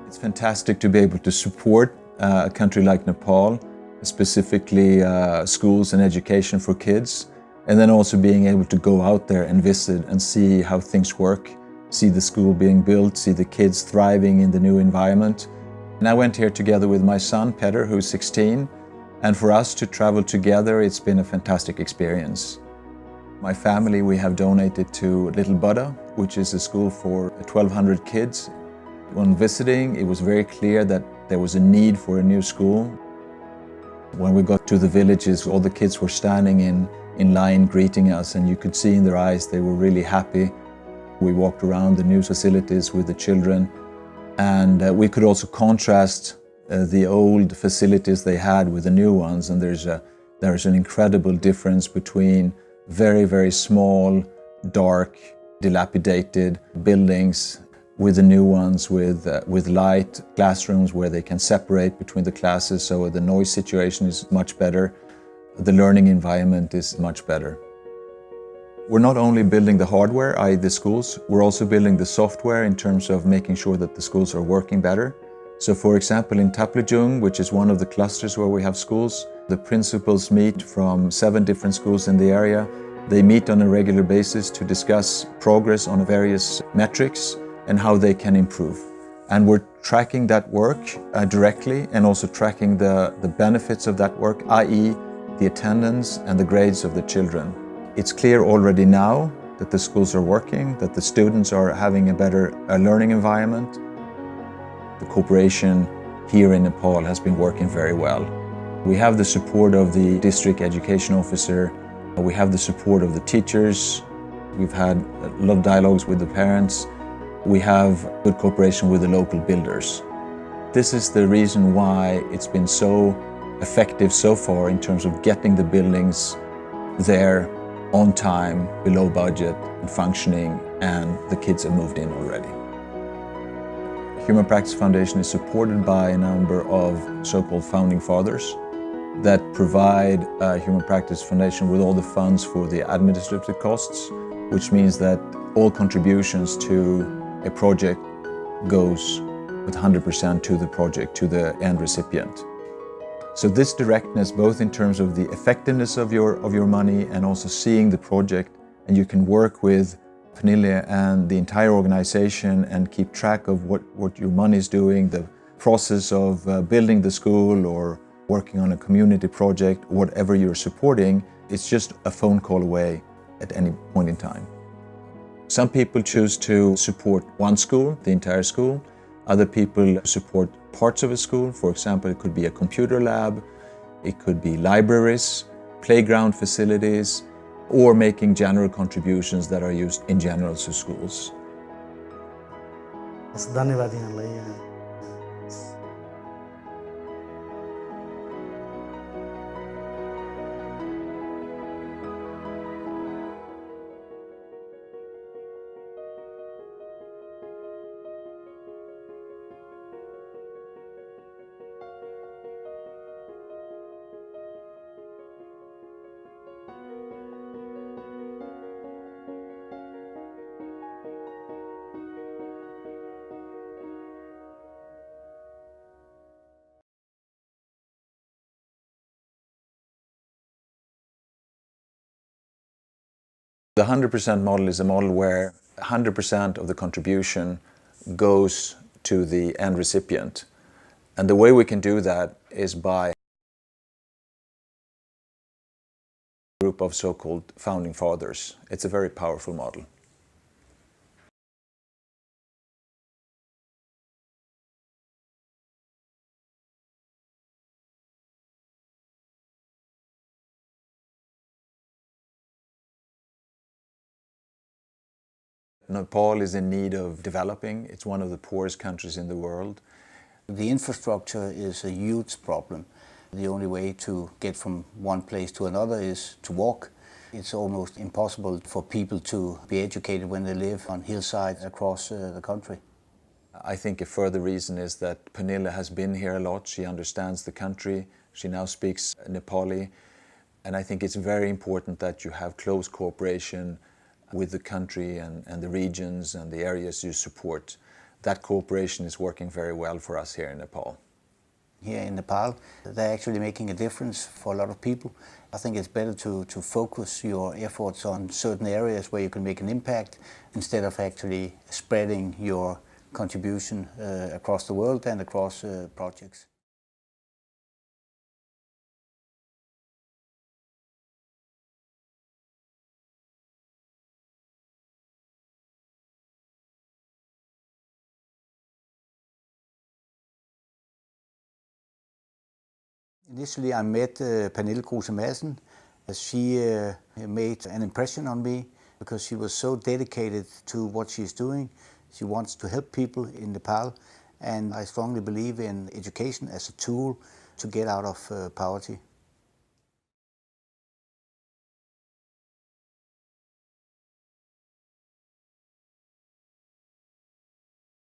It's fantastic to be able to support a country like Nepal, specifically schools and education for kids, and then also being able to go out there and visit and see how things work, see the school being built, see the kids thriving in the new environment. And I went here together with my son, Petter, who's 16, and for us to travel together, it's been a fantastic experience. My family, we have donated to Little Buddha, which is a school for 1,200 kids. When visiting, it was very clear that there was a need for a new school. When we got to the villages, all the kids were standing in line greeting us, and you could see in their eyes they were really happy. We walked around the new facilities with the children, and we could also contrast the old facilities they had with the new ones, and there's an incredible difference between very, very small, dark, dilapidated buildings with the new ones with light classrooms where they can separate between the classes, so the noise situation is much better. The learning environment is much better. We're not only building the hardware, i.e. the schools, we're also building the software in terms of making sure that the schools are working better. So for example, in Taplejung, which is one of the clusters where we have schools, the principals meet from 7 different schools in the area. They meet on a regular basis to discuss progress on various metrics and how they can improve. And we're tracking that work directly, and also tracking the benefits of that work, i.e. the attendance and the grades of the children. It's clear already now that the schools are working, that the students are having a better learning environment. The cooperation here in Nepal has been working very well. We have the support of the district education officer, we have the support of the teachers, we've had a lot of dialogues with the parents, we have good cooperation with the local builders. This is the reason why it's been so effective so far in terms of getting the buildings there on time, below budget, and functioning, and the kids have moved in already. Human Practice Foundation is supported by a number of so-called founding fathers that provide Human Practice Foundation with all the funds for the administrative costs, which means that all contributions to a project goes with 100% to the project, to the end recipient. So this directness, both in terms of the effectiveness of your money and also seeing the project, and you can work with Pernille and the entire organization and keep track of what your money is doing, the process of building the school or working on a community project, whatever you're supporting, it's just a phone call away at any point in time. Some people choose to support one school, the entire school. Other people support parts of a school. For example, it could be a computer lab, it could be libraries, playground facilities, or making general contributions that are used in general to schools. The 100% model is a model where 100% of the contribution goes to the end recipient. And the way we can do that is by a group of so-called founding fathers. It's a very powerful model. Nepal is in need of developing. It's one of the poorest countries in the world. The infrastructure is a huge problem. The only way to get from one place to another is to walk. It's almost impossible for people to be educated when they live on hillsides across the country. I think a further reason is that Pernille has been here a lot. She understands the country. She now speaks Nepali. And I think it's very important that you have close cooperation with the country and the regions and the areas you support. that cooperation is working very well for us here in Nepal. Here in Nepal, they're actually making a difference for a lot of people. I think it's better to focus your efforts on certain areas where you can make an impact instead of actually spreading your contribution across the world and across projects. Initially, I met Pernille Kruse Madsen. She made an impression on me because she was so dedicated to what she's doing. She wants to help people in Nepal, and I strongly believe in education as a tool to get out of poverty.